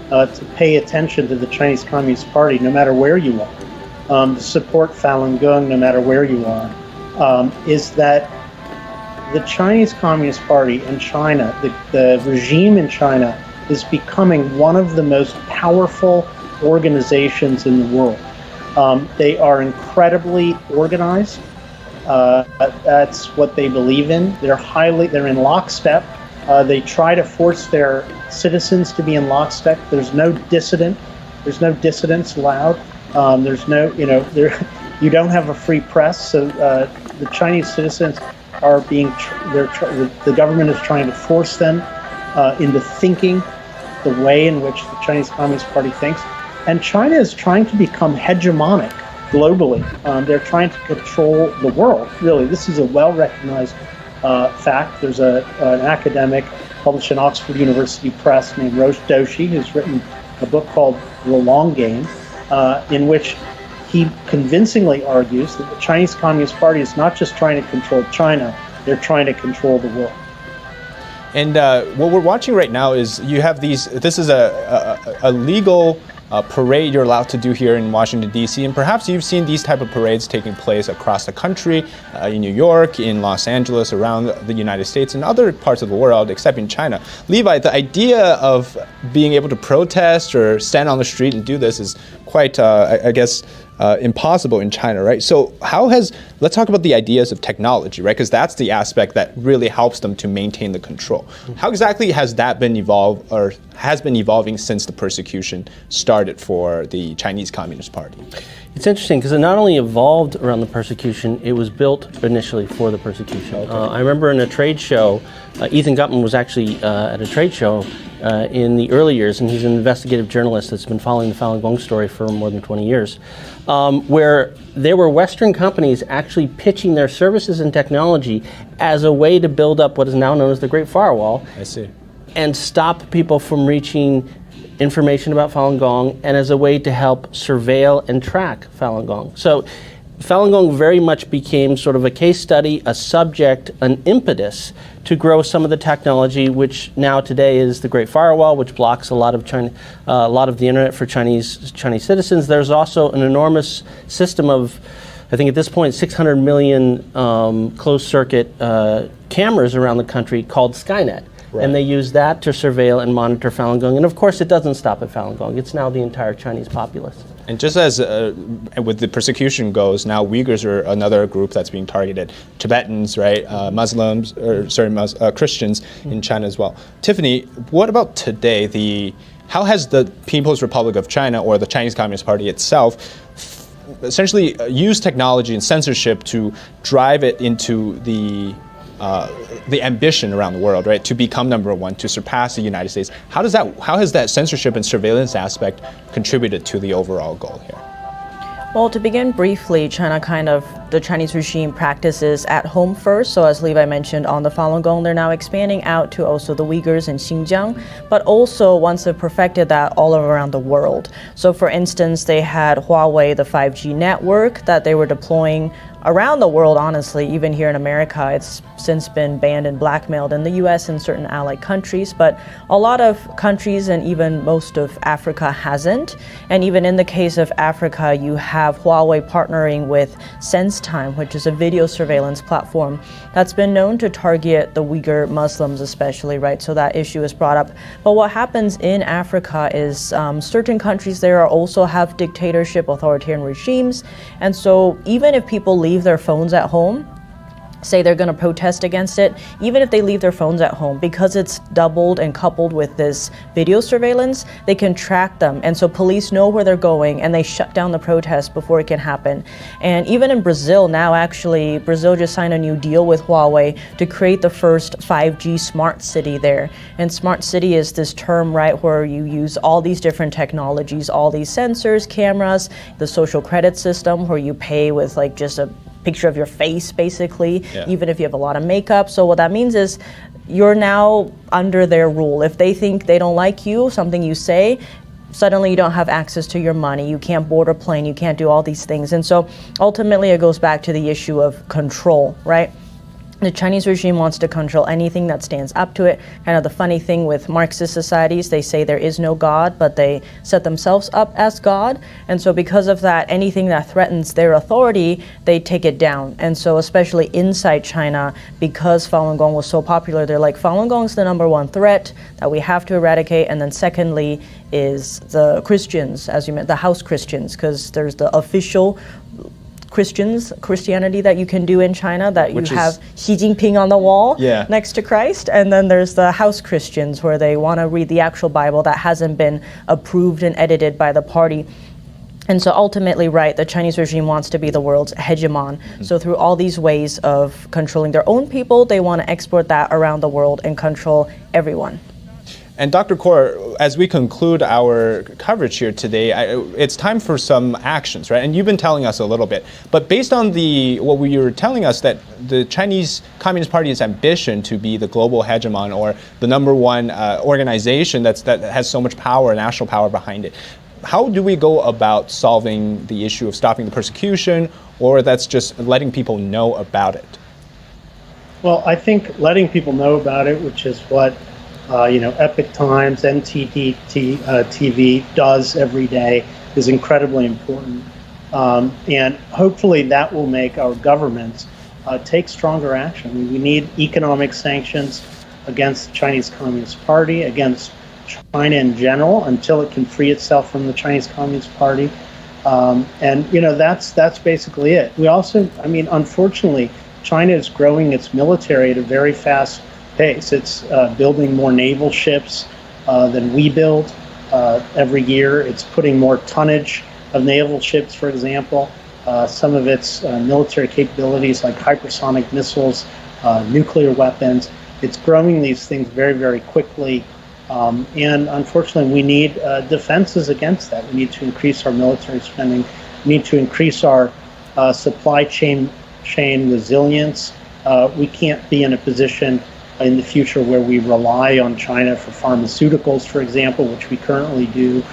to pay attention to the Chinese Communist Party no matter where you are, to support Falun Gong no matter where you are, is that the Chinese Communist Party in China, the regime in China, is becoming one of the most powerful organizations in the world. They are incredibly organized. That's what they believe in. They're in lockstep. They try to force their citizens to be in lockstep. There's no dissident. There's no dissidents allowed. There's no, you don't have a free press. So the Chinese citizens are the government is trying to force them into thinking the way in which the Chinese Communist Party thinks. And China is trying to become hegemonic globally. They're trying to control the world, really. This is a well-recognized fact. There's an academic published in Oxford University Press named Rosh Doshi who's written a book called The Long Game, in which he convincingly argues that the Chinese Communist Party is not just trying to control China, they're trying to control the world. And what we're watching right now is you have this is a legal parade you're allowed to do here in Washington, D.C., and perhaps you've seen these type of parades taking place across the country, in New York, in Los Angeles, around the United States, and other parts of the world, except in China. Levi, the idea of being able to protest or stand on the street and do this is quite, I guess, impossible in China, right? So let's talk about the ideas of technology, right? Because that's the aspect that really helps them to maintain the control. How exactly has that been evolved, or has been evolving since the persecution started for the Chinese Communist Party? It's interesting because it not only evolved around the persecution, it was built initially for the persecution. Okay. I remember in a trade show, Ethan Gutman was actually at a trade show in the early years, and he's an investigative journalist that's been following the Falun Gong story for more than 20 years, where there were Western companies actually pitching their services and technology as a way to build up what is now known as the Great Firewall. I see. And stop people from reaching information about Falun Gong, and as a way to help surveil and track Falun Gong. So Falun Gong very much became sort of a case study, a subject, an impetus to grow some of the technology, which now today is the Great Firewall, which blocks a lot of the internet for Chinese citizens. There's also an enormous system of, I think at this point, 600 million closed circuit cameras around the country called Skynet. Right. And they use that to surveil and monitor Falun Gong. And of course, it doesn't stop at Falun Gong. It's now the entire Chinese populace. And just as with the persecution goes, now Uyghurs are another group that's being targeted. Tibetans, right? Christians in China as well. Tiffany, what about today? How has the People's Republic of China, or the Chinese Communist Party itself, essentially used technology and censorship to drive it into the ambition around the world, right, to become number one, to surpass the United States? How has that censorship and surveillance aspect contributed to the overall goal here? Well, to begin briefly, the Chinese regime practices at home first. So as Levi mentioned, on the Falun Gong, they're now expanding out to also the Uyghurs in Xinjiang, but also once they've perfected that, all around the world. So for instance, they had Huawei, the 5G network that they were deploying around the world, honestly. Even here in America, it's since been banned and blackmailed in the US and certain allied countries, but a lot of countries and even most of Africa hasn't. And even in the case of Africa, you have Huawei partnering with SenseTime, which is a video surveillance platform that's been known to target the Uyghur Muslims especially, right? So that issue is brought up. But what happens in Africa is certain countries there also have dictatorship, authoritarian regimes. And so even if people leave their phones at home, say they're going to protest against it, even if they leave their phones at home, because it's doubled and coupled with this video surveillance, they can track them. And so police know where they're going, and they shut down the protest before it can happen. And even in Brazil now, actually, Brazil just signed a new deal with Huawei to create the first 5G smart city there. And smart city is this term, right, where you use all these different technologies, all these sensors, cameras, the social credit system where you pay with like just a picture of your face, basically, even if you have a lot of makeup. So what that means is you're now under their rule. If they think they don't like you, something you say, suddenly you don't have access to your money, you can't board a plane, you can't do all these things. And so ultimately it goes back to the issue of control, right? The Chinese regime wants to control anything that stands up to it. Kind of the funny thing with Marxist societies, they say there is no God, but they set themselves up as God. And so because of that, anything that threatens their authority, they take it down. And so especially inside China, because Falun Gong was so popular, they're like, Falun Gong is the number one threat that we have to eradicate. And then secondly is the Christians, as you meant, the house Christians, because there's the official Christianity that you can do in China, that you have Xi Jinping on the wall next to Christ. And then there's the house Christians where they want to read the actual Bible that hasn't been approved and edited by the party. And so ultimately, right, the Chinese regime wants to be the world's hegemon. So through all these ways of controlling their own people, they want to export that around the world and control everyone. And Dr. Kaur, as we conclude our coverage here today, it's time for some actions, right? And you've been telling us a little bit, but based on what you were telling us, that the Chinese Communist Party's ambition to be the global hegemon, or the number one organization that has so much power, national power behind it, how do we go about solving the issue of stopping the persecution, or that's just letting people know about it? Well, I think letting people know about it, which is what Epoch Times, NTD TV does every day, is incredibly important. And hopefully that will make our governments take stronger action. I mean, we need economic sanctions against the Chinese Communist Party, against China in general until it can free itself from the Chinese Communist Party. And that's basically it. We also, unfortunately, China is growing its military at a very fast pace. It's building more naval ships than we build every year. It's putting more tonnage of naval ships, for example. Some of its military capabilities like hypersonic missiles, nuclear weapons. It's growing these things very, very quickly. And unfortunately, we need defenses against that. We need to increase our military spending. We need to increase our supply chain resilience. We can't be in a position in the future where we rely on China for pharmaceuticals, for example, which we currently do,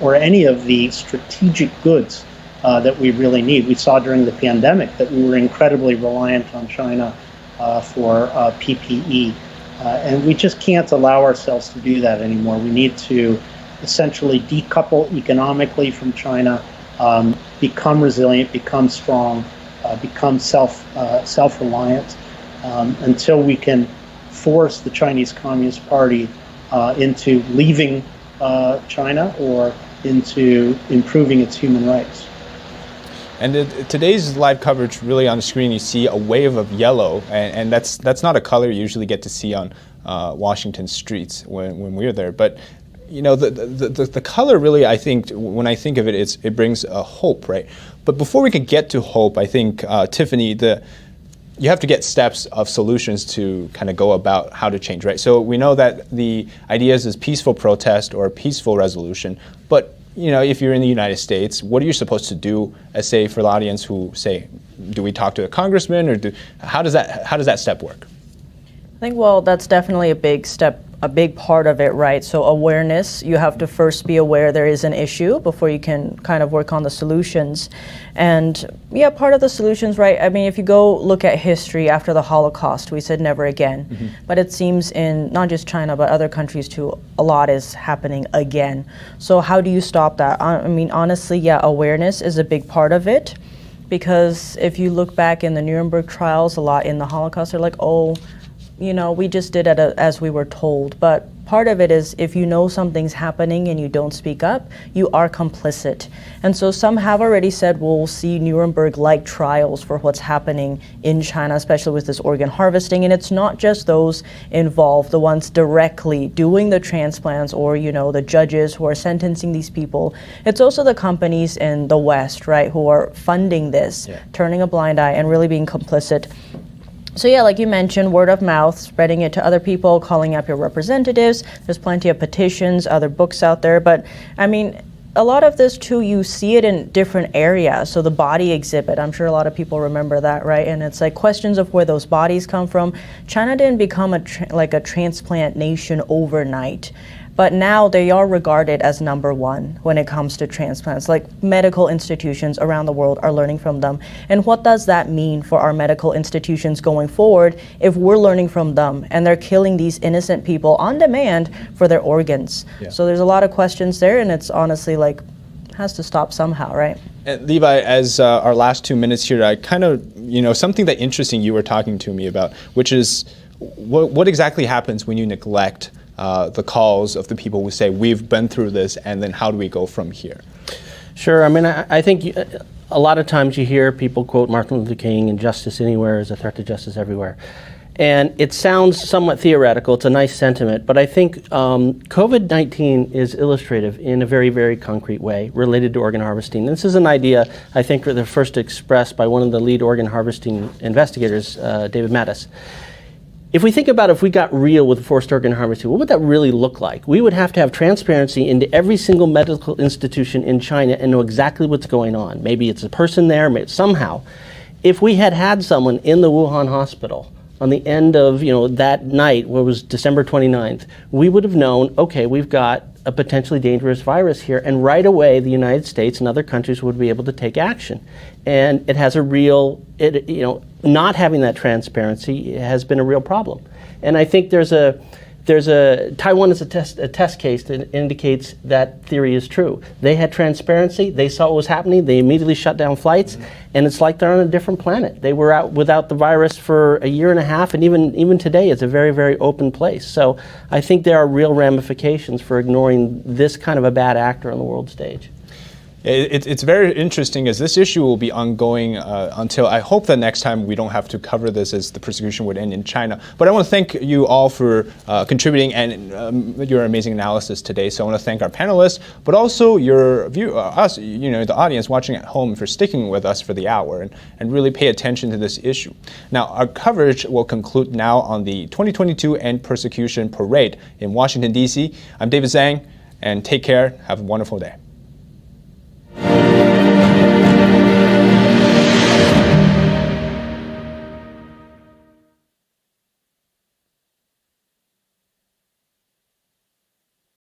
or any of the strategic goods that we really need. We saw during the pandemic that we were incredibly reliant on China for PPE. And we just can't allow ourselves to do that anymore. We need to essentially decouple economically from China, become resilient, become strong, become self-reliant, until we can force the Chinese Communist Party into leaving China or into improving its human rights. And today's live coverage, really on the screen, you see a wave of yellow, and that's not a color you usually get to see on Washington streets when we're there. But the color really, I think, when I think of it, it brings a hope, right? But before we can get to hope, I think, Tiffany, you have to get steps of solutions to kind of go about how to change, right? So we know that the ideas is peaceful protest or peaceful resolution, but if you're in the United States, what are you supposed to do, as say for the audience who say, do we talk to a congressman, or how does that step work? I think, well, that's definitely a big step, a big part of it, right? So awareness, you have to first be aware there is an issue before you can kind of work on the solutions. And yeah, part of the solutions, right? I mean, if you go look at history after the Holocaust, we said never again. Mm-hmm. But it seems in not just China, but other countries too, a lot is happening again. So how do you stop that? I mean, honestly, yeah, awareness is a big part of it. Because if you look back in the Nuremberg trials, a lot in the Holocaust, they're like, oh, we just did it as we were told. But part of it is if you know something's happening and you don't speak up, you are complicit. And so some have already said we'll see Nuremberg-like trials for what's happening in China, especially with this organ harvesting. And it's not just those involved, the ones directly doing the transplants or, the judges who are sentencing these people. It's also the companies in the West, right, who are funding this, turning a blind eye and really being complicit. So yeah, like you mentioned, word of mouth, spreading it to other people, calling up your representatives. There's plenty of petitions, other books out there. But I mean, a lot of this too, you see it in different areas. So the body exhibit, I'm sure a lot of people remember that, right? And it's like questions of where those bodies come from. China didn't become a transplant nation overnight. But now they are regarded as number one when it comes to transplants. Like medical institutions around the world are learning from them. And what does that mean for our medical institutions going forward if we're learning from them and they're killing these innocent people on demand for their organs? Yeah. So there's a lot of questions there, and it's honestly has to stop somehow, right? And Levi, as our last 2 minutes here, I kind of, something that interesting you were talking to me about, which is what exactly happens when you neglect the calls of the people who say, we've been through this, and then how do we go from here? Sure. I mean, I think a lot of times you hear people quote Martin Luther King, and justice anywhere is a threat to justice everywhere. And it sounds somewhat theoretical. It's a nice sentiment. But I think COVID-19 is illustrative in a very, very concrete way related to organ harvesting. This is an idea, I think, for the first expressed by one of the lead organ harvesting investigators, David Mattis. If we think about if we got real with forced organ harvesting, what would that really look like? We would have to have transparency into every single medical institution in China and know exactly what's going on. Maybe it's a person there, maybe somehow. If we had someone in the Wuhan hospital on the end of that night, what was December 29th, we would have known, okay, we've got a potentially dangerous virus here, and right away the United States and other countries would be able to take action. And it has a real, not having that transparency has been a real problem. And I think there's Taiwan is a test case that indicates that theory is true. They had transparency. They saw what was happening. They immediately shut down flights, and it's like they're on a different planet. They were out without the virus for a year and a half, and even today it's a very, very open place. So I think there are real ramifications for ignoring this kind of a bad actor on the world stage. It's very interesting, as this issue will be ongoing until, I hope that next time we don't have to cover this as the persecution would end in China. But I want to thank you all for contributing and your amazing analysis today. So I want to thank our panelists, but also us, the audience watching at home, for sticking with us for the hour and really pay attention to this issue. Now, our coverage will conclude now on the 2022 End Persecution Parade in Washington, D.C. I'm David Zhang, and take care. Have a wonderful day.